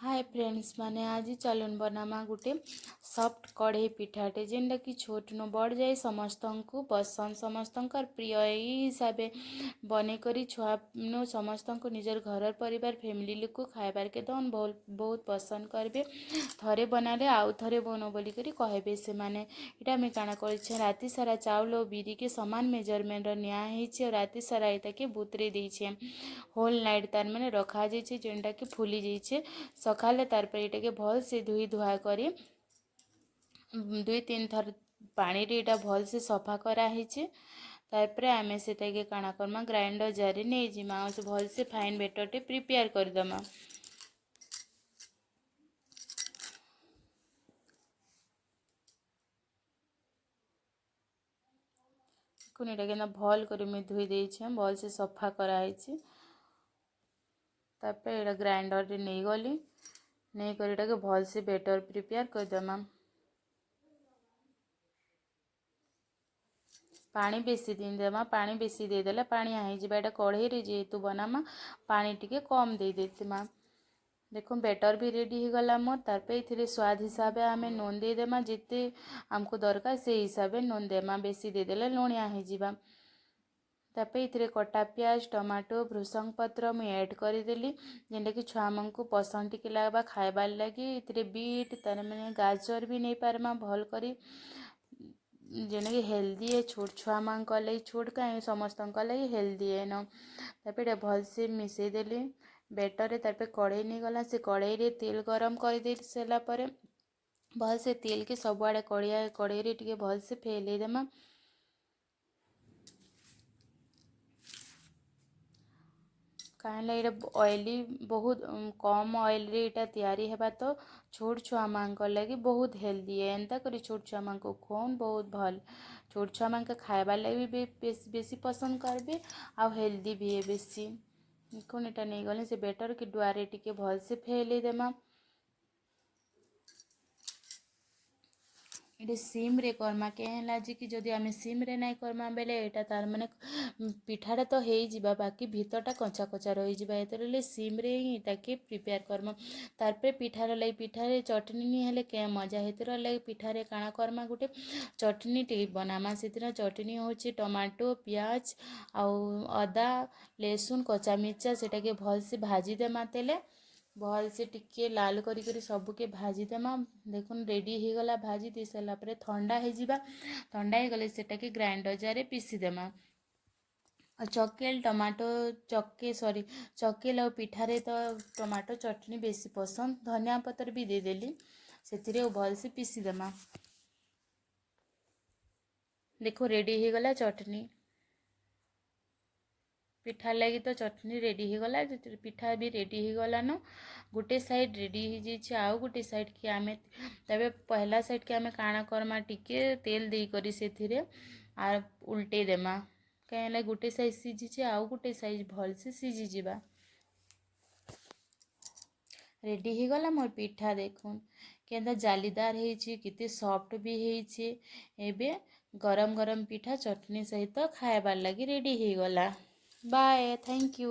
Hi friends माने आज चलन बनामा गुटे सॉफ्ट कढ़ई पिठाटे जेनटा कि छोट नु बढ़ जाए समस्त को पसंद समस्त प्रिय हिसाब बने करी छुआ नु समस्त को निजर घर परिवार फैमिली लोक को खाइबार के दन बहुत पसंद करबे थरे बनाले आउ थरे बनो बोली करी कहबे से माने इटा मैं काना करछे राति सारा चावल और बिरी के समान मेजरमेंट निया हेछि और राति सारा एटा के बुतरे देछे होल नाइट तार माने रखा जेछे जेनटा कि फुली जेछे सकाले तार पर ये भल से धुई धुआ करी 2-3 थर पानी रे इटा भल से सफा कराही तारपर आमे से काଣା करमा ग्राइंडर जार नहीं जिमा से भल से फाइन बेटरटे प्रिपेयर करदमा कुनीटा के भल कर मुझे धुई देछे भल से सफा कराई तापर एटा ग्राइंडर रे नहीं गली नहीं कर भल से बेटर प्रिपेयर करदमा पानी बेसी दिन देमा पानी बेसी देदेला पानी आई जाए एटा कढ़ई रे जेहेतु बनामा पानी टिके कम दे देमा देखो बेटर भी रेडी हो गला मोर तारपर ये स्वाद हिसाब आम नून देदेमा जिते आमको दरकार से हिसाब नून देमा बेसी देदेले लुणिया हो जावा तापर ये कटा प्याज टमाटो भृसंग पत्र मुझे ऐड करदेली जेनटा कि छुआ मन को पसंद टिके लगवा खाइबार लगे ये बीट तार मैंने गाजर भी नहीं पारमा भल करी जेने कि हेल्दी है छोट छुआ मान लगे छोट कहीं समस्त लगे हेल्दी है न तापर भल से मिसई देली बेटर तापर कढ़ई नहीं गला से कढ़ई रे तेल गरम कर दे सारा पर भल से तेल के सबुआड़े कढ़ई रे टिके भल से फैले देमा कहीं ये ऑयली बहुत कम ऑयल रे इटा तैयारी हेबा तो छोट छुआ मान लगे बहुत हेल्दी है एंता करी छोट छुआ मान खुआन बहुत भल छोट छुआ मान खाइबार लगे भी बेसी पसंद करबे आ हेल्दी भी है बेसी कौन इटा नहीं गले से बेटर कि डुआरे टिके भल से फैले देमा ये सिम रे करमा कहला जी कि जदि आम सिम रे नहीं करमा बेले एटा तार माने पिठाटा तो हो जावा बाकी भीतरटा कच्चा कच्चा रही जावा ये सिम रे ही ताके प्रिपेयर करमा तारपर पिठार लगे पिठारे चटनी नहीं हेले क्या मजा हेतर लगे पिठारे काଣା करमा गोटे चटनी टे बनामा से चटनी होचे टमाटो प्याज आउ अदा लहसुन कच्चा मिर्चा सेटा के भल से भाजी देमा तेले भल से टिके लाल करी सबके भाजी देमा देखुन रेडी हो गला भाजी दे सारा पर ठंडा हो जावा ठंडा हो गले सेटा के ग्राइंडर जार पीसी देमा चकेल टमाटो चकेल और पिठारे तो टमाटो चटनी बेसी पसंद धनिया पत्र भी देदेली से भल से पीसी देमा देखो रेडी हो गला चटनी पिठा लगी तो चटनी रेडी हो गला पिठा भी रेडी हो गला न गोटे साइड रेडी हो जाइए आउ गोटे साइड के आम तबे पहला साइड के आम काଣା करमा टिके तेल दे करी से आर उल्टे देमा कहीं गोटे साइज सीझी आउ गोटे साइज भल से सीझी जावा रेडी हो गला मोर पिठा देखुन केंदा जालीदार होइछि किते सॉफ्ट भी होइछि एबे गरम गरम पिठा चटनी सहित खाइबार लगी रेडी हो गला बाय थैंक यू।